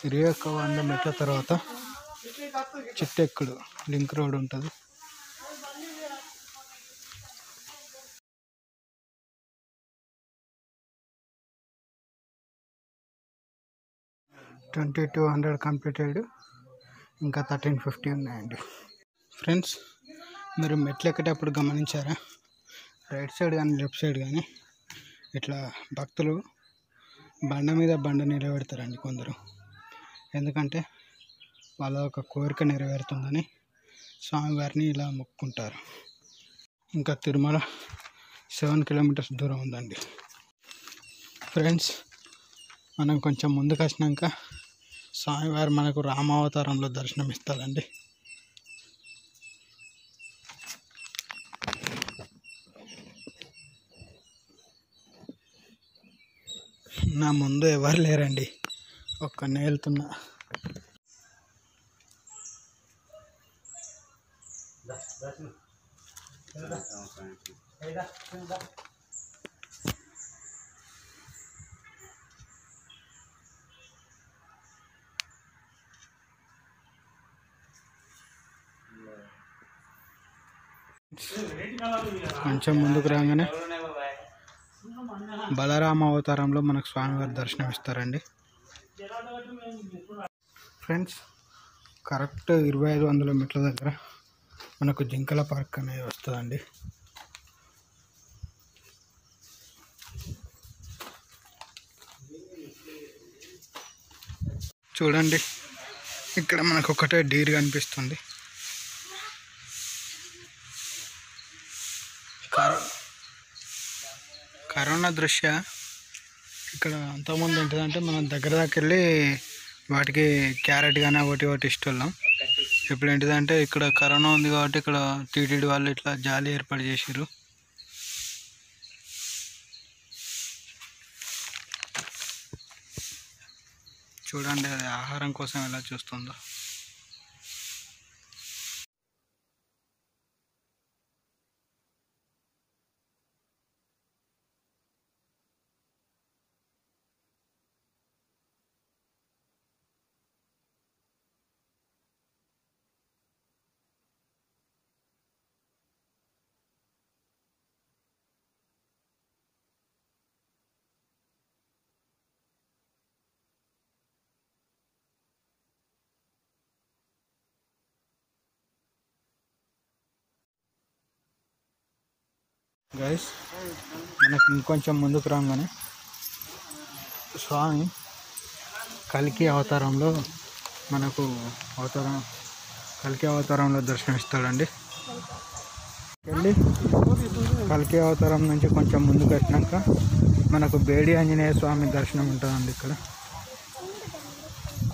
2100 మెట్ల తర్వాత చిట్టెక్కుడు link road ఉంటుంది. $2200 కంప్లీటెడ్, ఇంకా 1350 ఉన్నాయండి. ఫ్రెండ్స్, మీరు మెట్లు ఎక్కేటప్పుడు గమనించారా, రైట్ సైడ్ కానీ లెఫ్ట్ సైడ్ కానీ ఇట్లా భక్తులు బండ మీద బండ నిలబెడతారండి కొందరు. ఎందుకంటే వాళ్ళ ఒక కోరిక నెరవేరుతుందని స్వామివారిని ఇలా మొక్కుకుంటారు. ఇంకా తిరుమల 7 కిలోమీటర్స్ దూరం ఉందండి. ఫ్రెండ్స్, మనం కొంచెం ముందుకు వచ్చినాక స్వామివారు మనకు రామావతారంలో దర్శనం ఇస్తారండి. నా ముందు ఎవరు లేరండి, ఒక్కనే వెళ్తున్నా. కొంచెం ముందుకు రాగానే బలరామ అవతారంలో మనకు స్వామివారి దర్శనం ఇస్తారండి. ఫ్రెండ్స్, కరెక్ట్ 2500 మెట్ల దగ్గర మనకు జింకల పార్క్ అనేది వస్తుందండి. చూడండి, ఇక్కడ మనకు ఒకటే డీర్ కనిపిస్తుంది. కరోనా దృష్ట్యా ఇక్కడ అంతకుముందు ఏంటిదంటే మనం దగ్గర దాకా వెళ్ళి వాటికి క్యారెట్ కానీ ఒకటి ఇస్తున్నాం. ఇప్పుడు ఏంటిదంటే ఇక్కడ కరోనా ఉంది కాబట్టి ఇక్కడ టీటీడీ వాళ్ళు ఇట్లా జాలి ఏర్పాటు చేసారు. చూడండి, అది ఆహారం కోసం ఎలా చూస్తుందో. గైస్, మనకి ఇంకొంచెం ముందుకు రాగానే స్వామి కల్కి అవతారంలో మనకు కల్కి అవతారంలో దర్శనమిస్తాడండి. వెళ్ళి కల్కి అవతారం నుంచి కొంచెం ముందుకు వచ్చినాక మనకు బేడి ఆంజనేయ స్వామి దర్శనం ఉంటుందండి. ఇక్కడ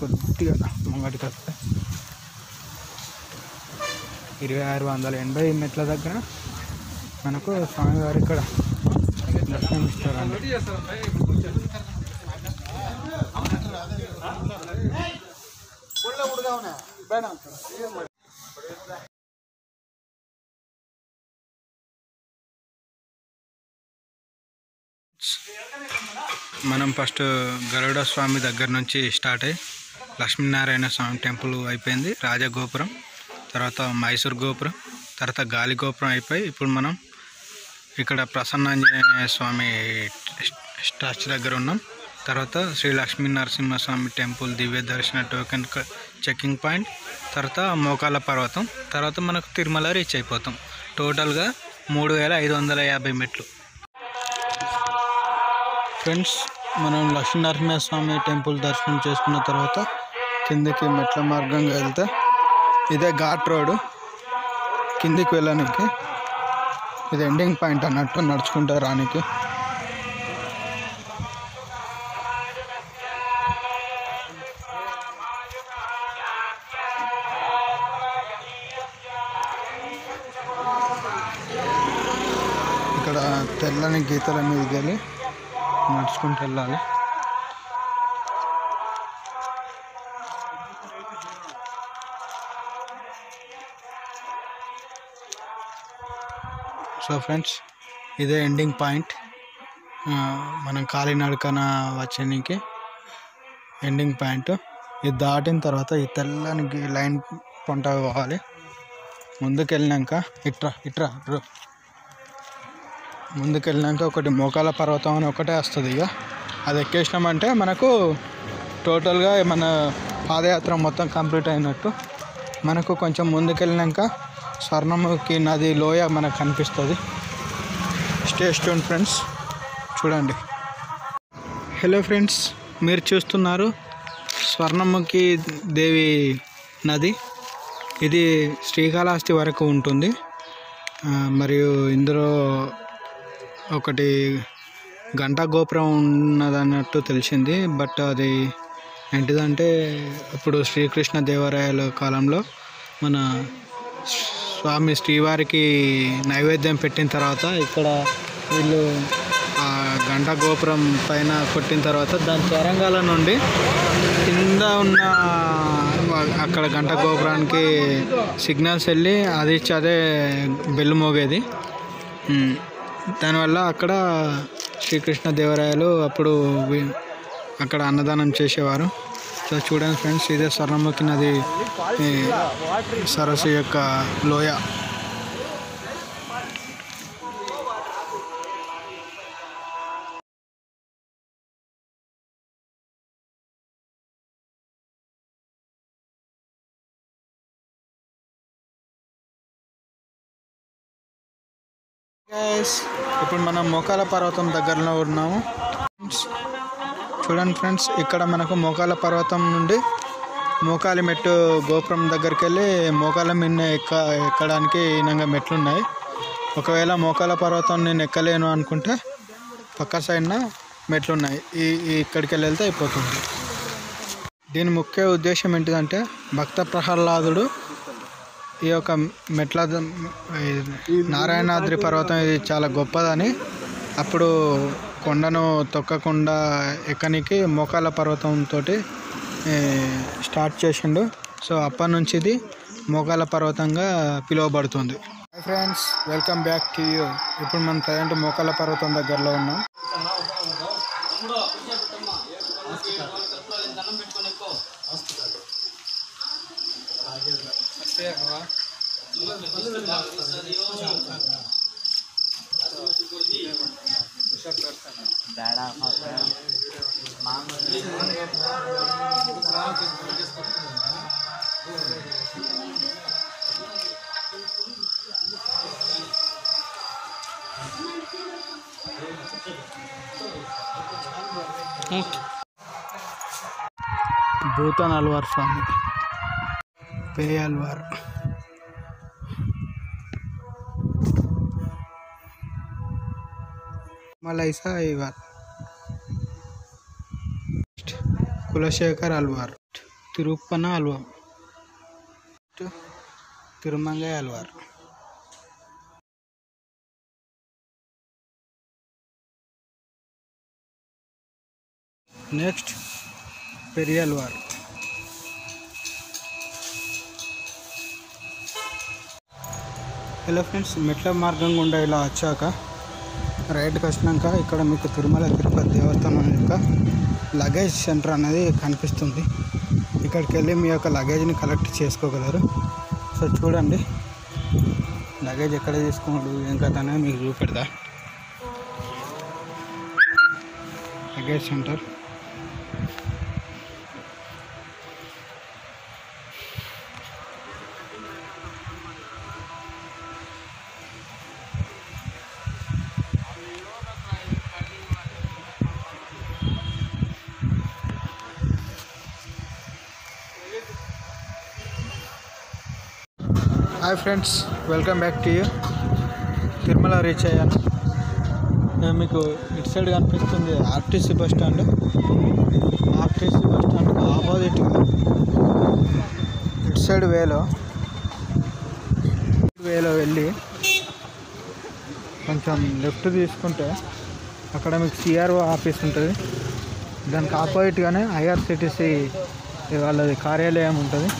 కొద్దిగా ముంగటికి వస్తే 2680 మెట్ల దగ్గర మనకు స్వామివారు ఇక్కడ దర్శనం ఇస్తారండి. మనం ఫస్ట్ గరుడ స్వామి దగ్గర నుంచి స్టార్ట్ అయ్యి లక్ష్మీనారాయణ స్వామి టెంపుల్ అయిపోయింది, రాజగోపురం, తర్వాత మైసూర్ గోపురం, తర్వాత గాలి గోపురం అయిపోయి ఇప్పుడు మనం ఇక్కడ ప్రసన్నాంజనేయ స్వామి స్టాచ్యూ దగ్గర ఉన్నాం. తర్వాత శ్రీ లక్ష్మీ నరసింహస్వామి టెంపుల్ దివ్య దర్శన టోకెన్ చెక్కింగ్ పాయింట్, తర్వాత మోకాళ్ళ పర్వతం, తర్వాత మనకు తిరుమల రీచ్ అయిపోతాం. టోటల్గా 3550 మెట్లు. ఫ్రెండ్స్, మనం లక్ష్మీనరసింహ స్వామి టెంపుల్ దర్శనం చేసుకున్న తర్వాత కిందికి మెట్ల మార్గంగా వెళ్తే ఇదే ఘాట్ రోడ్. కిందికి వెళ్ళడానికి ఇది ఎండింగ్ పాయింట్ అన్నట్టు, నడుచుకుంటూ రానికి. ఇక్కడ తెల్లని గీతల మీదకి వెళ్ళి నడుచుకుంటూ వెళ్ళాలి. సో ఫ్రెండ్స్, ఇదే ఎండింగ్ పాయింట్. మనం కాలినడకన వచ్చేనికి ఎండింగ్ పాయింట్. ఇది దాటిన తర్వాత ఈ తెల్లని లైన్ పంట పోవాలి. ముందుకెళ్ళినాక ఇట్రా బ్రో. ముందుకెళ్ళినాక ఒకటి మోకాల పర్వతం అని ఒకటే వస్తుంది. ఇక అది ఎక్కేసినామంటే మనకు టోటల్గా మన పాదయాత్ర మొత్తం కంప్లీట్ అయినట్టు. మనకు కొంచెం ముందుకెళ్ళినాక స్వర్ణముఖి నది లోయ మనకు కనిపిస్తుంది. స్టే ట్యూన్ ఫ్రెండ్స్, చూడండి. హలో ఫ్రెండ్స్, మీరు చూస్తున్నారు స్వర్ణముఖి దేవి నది. ఇది శ్రీకాళహస్తి వరకు ఉంటుంది. మరియు ఇందులో ఒకటి గంటా గోపురం ఉన్నదన్నట్టు తెలిసింది. బట్ అది ఏంటిదంటే ఇప్పుడు శ్రీకృష్ణ దేవరాయల కాలంలో మన స్వామి శ్రీవారికి నైవేద్యం పెట్టిన తర్వాత ఇక్కడ వీళ్ళు ఆ గంటా గోపురం పైన కొట్టిన తర్వాత దాని తరంగాల నుండి కింద ఉన్న అక్కడ గంట గోపురానికి సిగ్నల్స్ వెళ్ళి అది ఇచ్చి అదే బెల్లు మోగేది. దానివల్ల అక్కడ శ్రీకృష్ణ దేవరాయలు అప్పుడు అక్కడ అన్నదానం చేసేవారు. సో చూడండి ఫ్రెండ్స్, ఇదే స్వర్ణముఖి నది సరస్సు యొక్క లోయ. ఇప్పుడు మనం మోకాల పర్వతం దగ్గరలో ఉన్నాము. చూడండి ఫ్రెండ్స్, ఇక్కడ మనకు మోకాల పర్వతం నుండి మోకాలి మెట్టు గోపురం దగ్గరికి వెళ్ళి మోకాల మిన్న ఎక్కడానికి ఈనంగా మెట్లు ఉన్నాయి. ఒకవేళ మోకాల పర్వతం నేను ఎక్కలేను అనుకుంటే పక్క సైడ్న మెట్లు ఉన్నాయి. ఇక్కడికి వెళ్తే అయిపోతుంది. దీని ముఖ్య ఉద్దేశం ఏంటిదంటే భక్త ప్రహ్లాదుడు ఈ యొక్క మెట్ల నారాయణాద్రి పర్వతం ఇది చాలా గొప్పదని అప్పుడు కొండను తొక్కకుండా ఎక్కనికి మోకాల పర్వతంతో స్టార్ట్ చేసిండు. సో అప్పటి నుంచి ఇది మోకాల పర్వతంగా పిలువబడుతుంది. Hi friends, welcome back to you. ఇప్పుడు మనం ప్రజెంట్ మోకాల పర్వతం దగ్గరలో ఉన్నాం. భూతాన్ అల్వార్ స్వామి, పేయాల్వార్. మలైసా ఐవార్, Kulasekhar Alvar, Thiruppana Alvar, Thirumangai Alvar. Next Periyalvar. Hello friends, మెట్ల మార్గం గుండా ఇలా వచ్చాక రైట్కి వచ్చినాక ఇక్కడ మీకు తిరుమల తిరుపతి దేవస్థానం యొక్క లగేజ్ సెంటర్ అనేది కనిపిస్తుంది. ఇక్కడికి వెళ్ళి మీ యొక్క లగేజ్ని కలెక్ట్ చేసుకోగలరు. సో చూడండి, లగేజ్ ఎక్కడ తీసుకోండి ఏం కదా అనేది మీకు చూపెడతా. Luggage centre. Hi friends, welcome back to you. Tirumala reach అయ్యాను. మీకు ఇటు సైడ్ కనిపిస్తుంది RTC bus stand. RTC bus స్టాండ్కి ఆపోజిట్గా ఇటు సైడ్ వేలో వెళ్ళి కొంచెం లెఫ్ట్ తీసుకుంటే అక్కడ మీకు సిఆర్ఓ ఆఫీస్ ఉంటుంది. దానికి ఆపోజిట్గానే ఐఆర్సిటీసీ వాళ్ళది కార్యాలయం ఉంటుంది.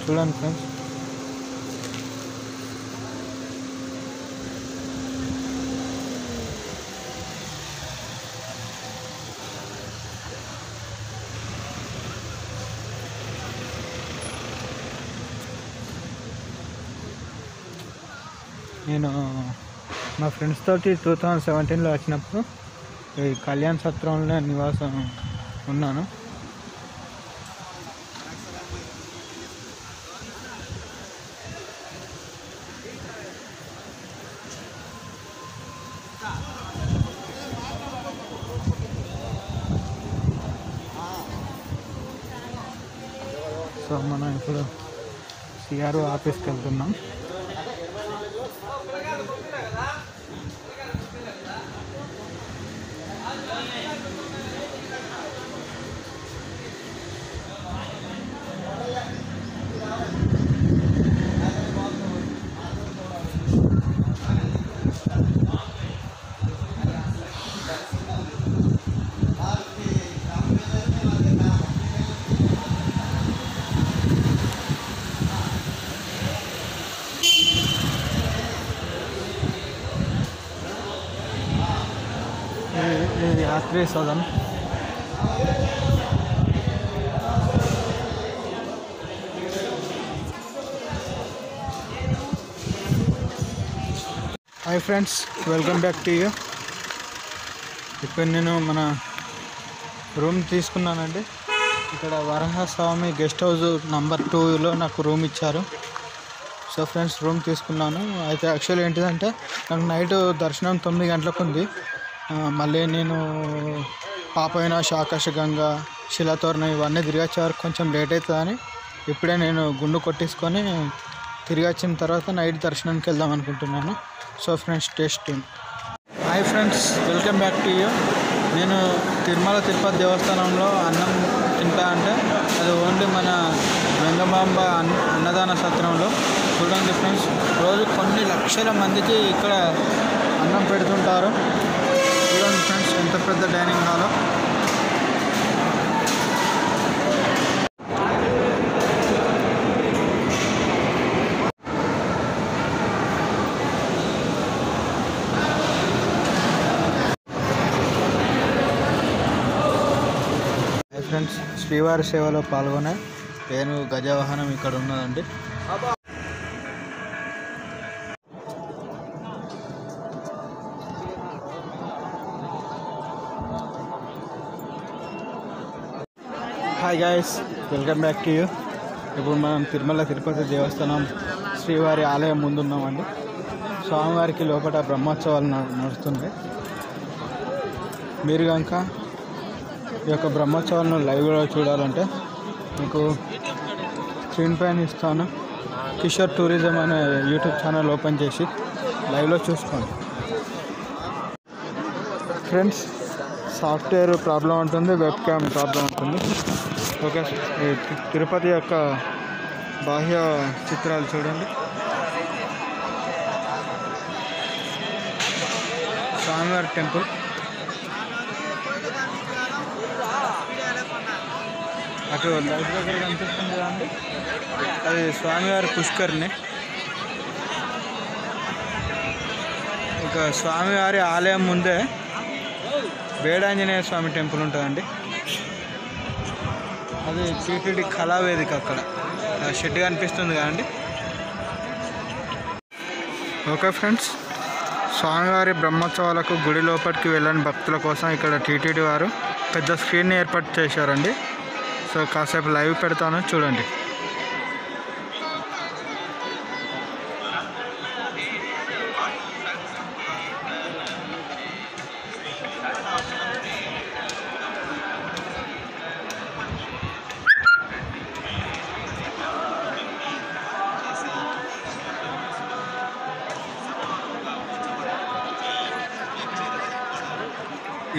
చూడండి ఫ్రెండ్స్, నేను మా ఫ్రెండ్స్ తోటి 2017లో వచ్చినప్పుడు ఈ కళ్యాణ సత్రంలో నివాసం ఉన్నాను. సో మనం ఇప్పుడు సిఆర్ఓ ఆఫీస్కి వెళ్తున్నాం. ఇది Yatri Sadan. Hi friends, welcome back to you. ఇప్పుడు నేను మన రూమ్ తీసుకున్నానండి. ఇక్కడ వరహస్వామి గెస్ట్ హౌస్ నంబర్ 2లో నాకు రూమ్ ఇచ్చారు. సో ఫ్రెండ్స్, రూమ్ తీసుకున్నాను. అయితే యాక్చువల్లీ ఏంటిదంటే నాకు నైట్ దర్శనం 9 గంటలకు ఉంది. మళ్ళీ నేను పాపవినాశ, ఆకాశగంగా, శిలాతోరణం ఇవన్నీ తిరిగి వచ్చే వరకు కొంచెం లేట్ అవుతుందని ఇప్పుడే నేను గుండు కొట్టేసుకొని తిరిగి వచ్చిన తర్వాత నైట్ దర్శనానికి వెళ్దాం అనుకుంటున్నాను. So friends, taste. Hi friends, welcome back to you. నేను తిరుమల తిరుపతి దేవస్థానంలో అన్నం తింటా అంటే అది ఓన్లీ మన వెంగమాంబ అన్నదాన సత్రంలో. చూడండి ఫ్రెండ్స్, రోజు కొన్ని లక్షల మందికి ఇక్కడ అన్నం పెడుతుంటారు. చూడండి ఫ్రెండ్స్, ఎంత పెద్ద డైనింగ్ హాల్. ఫ్రెండ్స్, శ్రీవారి సేవలో పాల్గొనే ఏనుగు గజవాహనం ఇక్కడ ఉన్నదండి. Hi guys, welcome back to you. ఇప్పుడు మనం తిరుమల తిరుపతి దేవస్థానం శ్రీవారి ఆలయం ముందున్నామండి. స్వామివారికి లోపల బ్రహ్మోత్సవాలు నడుస్తున్నాయి. మీరు కనుక ఈ యొక్క బ్రహ్మోత్సవాలను లైవ్లో చూడాలంటే మీకు స్క్రీన్ పైన ఇస్తాను. కిషోర్ టూరిజం అనే యూట్యూబ్ ఛానల్ ఓపెన్ చేసి లైవ్లో చూసుకోండి. ఫ్రెండ్స్, సాఫ్ట్వేర్ ప్రాబ్లం ఉంటుంది, వెబ్ క్యామ్ ప్రాబ్లం ఉంటుంది. ఓకే, తిరుపతి యొక్క బాహ్య చిత్రాలు చూడండి. స్వామివారి టెంపుల్. అటు లైట్ దగ్గర కనిపిస్తుంది కదండి, అది స్వామివారి పుష్కరిణి. ఇంకా స్వామివారి ఆలయం ముందే వేడాంజనేయ స్వామి టెంపుల్ ఉంటుందండి. అది టీటీడీ కళావేదిక. అక్కడ షెడ్ కనిపిస్తుంది కదండి. ఓకే ఫ్రెండ్స్, స్వామివారి బ్రహ్మోత్సవాలకు గుడి లోపలికి వెళ్ళని భక్తుల కోసం ఇక్కడ టీటీడీ వారు పెద్ద స్క్రీన్ ఏర్పాటు చేశారండి. సో కాసేపు లైవ్ పెడతాను, చూడండి.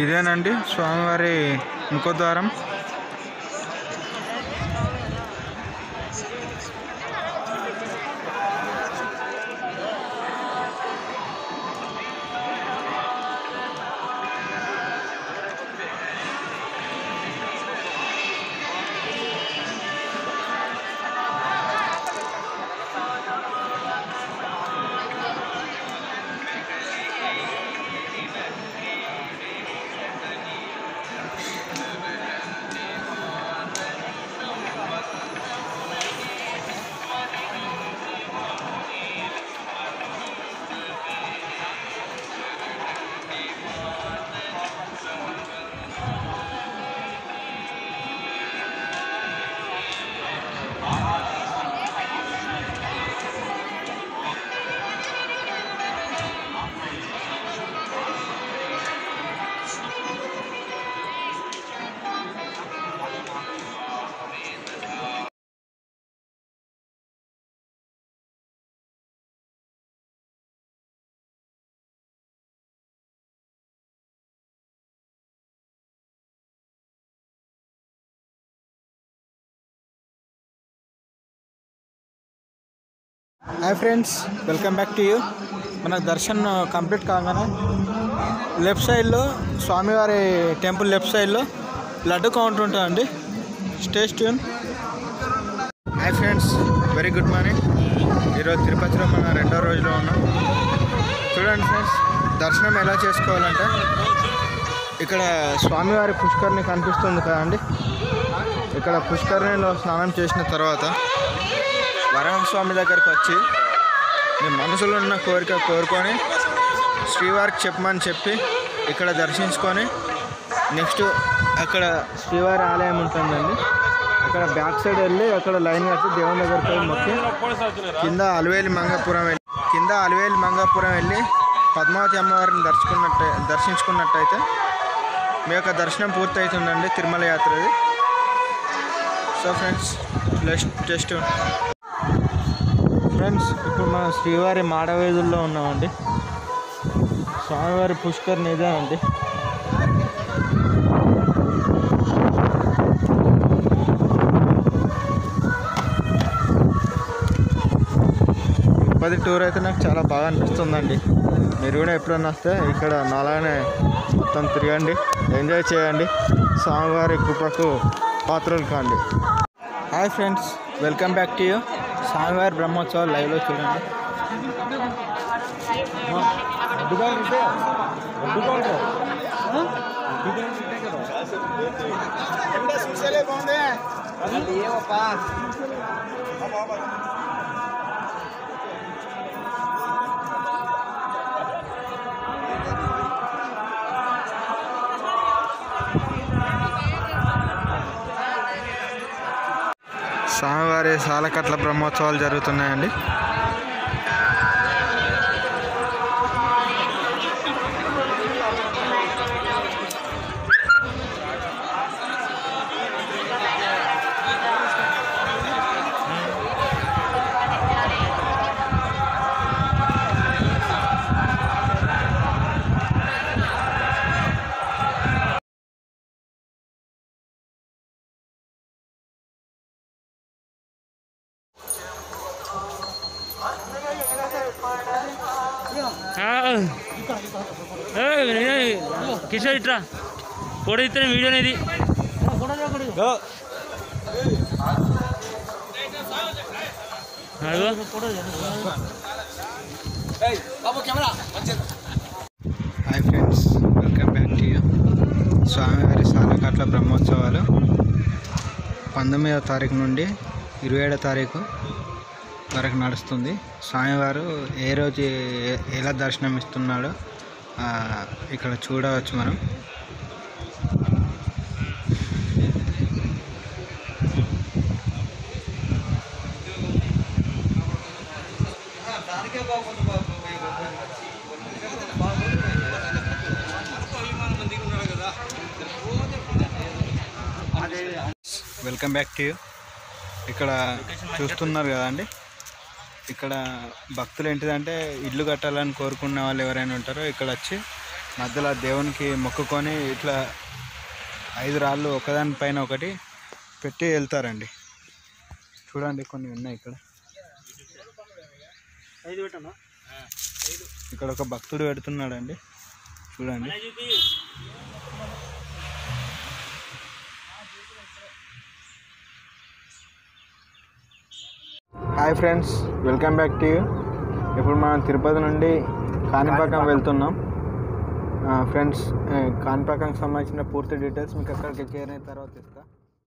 ఇదేనండి స్వామివారి ముఖద్వారం. Hi friends, welcome back to you. మన దర్శన్ కంప్లీట్ కాగానే లెఫ్ట్ సైడ్లో స్వామివారి టెంపుల్ లెఫ్ట్ సైడ్లో లడ్డు కౌంటర్ ఉంటుందండి. Stay tune. Hi friends, very good morning. ఈరోజు తిరుపతిలో మన రెండో రోజులో ఉన్నాం. చూడండి ఫ్రెండ్స్, దర్శనం ఎలా చేసుకోవాలంటే ఇక్కడ స్వామివారి పుష్కరిణి కనిపిస్తుంది కదండి. ఇక్కడ పుష్కరిణిలో స్నానం చేసిన తర్వాత వరాహస్వామి దగ్గరికి వచ్చి మీ మనసులో ఉన్న కోరిక కోరుకొని శ్రీవారికి చెప్పమని చెప్పి ఇక్కడ దర్శించుకొని నెక్స్ట్ అక్కడ శ్రీవారి ఆలయం ఉంటుందండి. అక్కడ బ్యాక్ సైడ్ వెళ్ళి అక్కడ లైన్ కట్టి దేవుని దగ్గరికి పోయి మొక్కి కింద అలివేలి మంగాపురం వెళ్ళి పద్మావతి అమ్మవారిని దర్శించుకున్నట్టయితే మీ యొక్క దర్శనం పూర్తి అవుతుందండి తిరుమల యాత్రది. సో ఫ్రెండ్స్, జస్ట్ ఫ్రెండ్స్, ఇప్పుడు మనం శ్రీవారి మాడవీధుల్లో ఉన్నామండి. స్వామివారి పుష్కరిణి ఇదే అండి. తిరుపతి టూర్ అయితే నాకు చాలా బాగా అనిపిస్తుందండి. మీరు కూడా ఎప్పుడన్నా వస్తే ఇక్కడ నాలానే మొత్తం తిరగండి, ఎంజాయ్ చేయండి, స్వామివారి కృపకు పాత్రలు కాండి. Hi friends, welcome back to you. స్వామివారి బ్రహ్మోత్సవాలు లైవ్లో చూడండి. స్వామివారి సాలకట్ల బ్రహ్మోత్సవాలు జరుగుతున్నాయండి. కిషోర్ ఇట్రా ఫోటో ఇస్తే వీడియో అనేది hi friends, welcome back to you. స్వామివారి సాలకట్ల బ్రహ్మోత్సవాలు 19వ తారీఖు నుండి 27వ తారీఖు వరకు నడుస్తుంది. స్వామివారు ఏ రోజు ఎలా దర్శనం ఇస్తున్నాడో ఇక్కడ చూడవచ్చు మనం. Welcome back to you. ఇక్కడ చూస్తున్నారు కదండి, ఇక్కడ భక్తులు ఏంటిదంటే ఇల్లు కట్టాలని కోరుకున్న వాళ్ళు ఎవరైనా ఉంటారో ఇక్కడ వచ్చి మధ్యలో దేవునికి మొక్కుకొని ఇట్లా 5 రాళ్ళు ఒకదానిపైన ఒకటి పెట్టి వెళ్తారండి. చూడండి, కొన్ని ఉన్నాయి ఇక్కడ. ఇక్కడ ఒక భక్తుడు పెడుతున్నాడండి, చూడండి. Hi friends, welcome back to you. ఇప్పుడు మనం తిరుపతి నుండి కాణిపాకం వెళ్తున్నాం. ఫ్రెండ్స్, కాణిపాకంకి సంబంధించిన పూర్తి డీటెయిల్స్ మీకు అక్కడికి చేరిన తర్వాత ఇస్తా.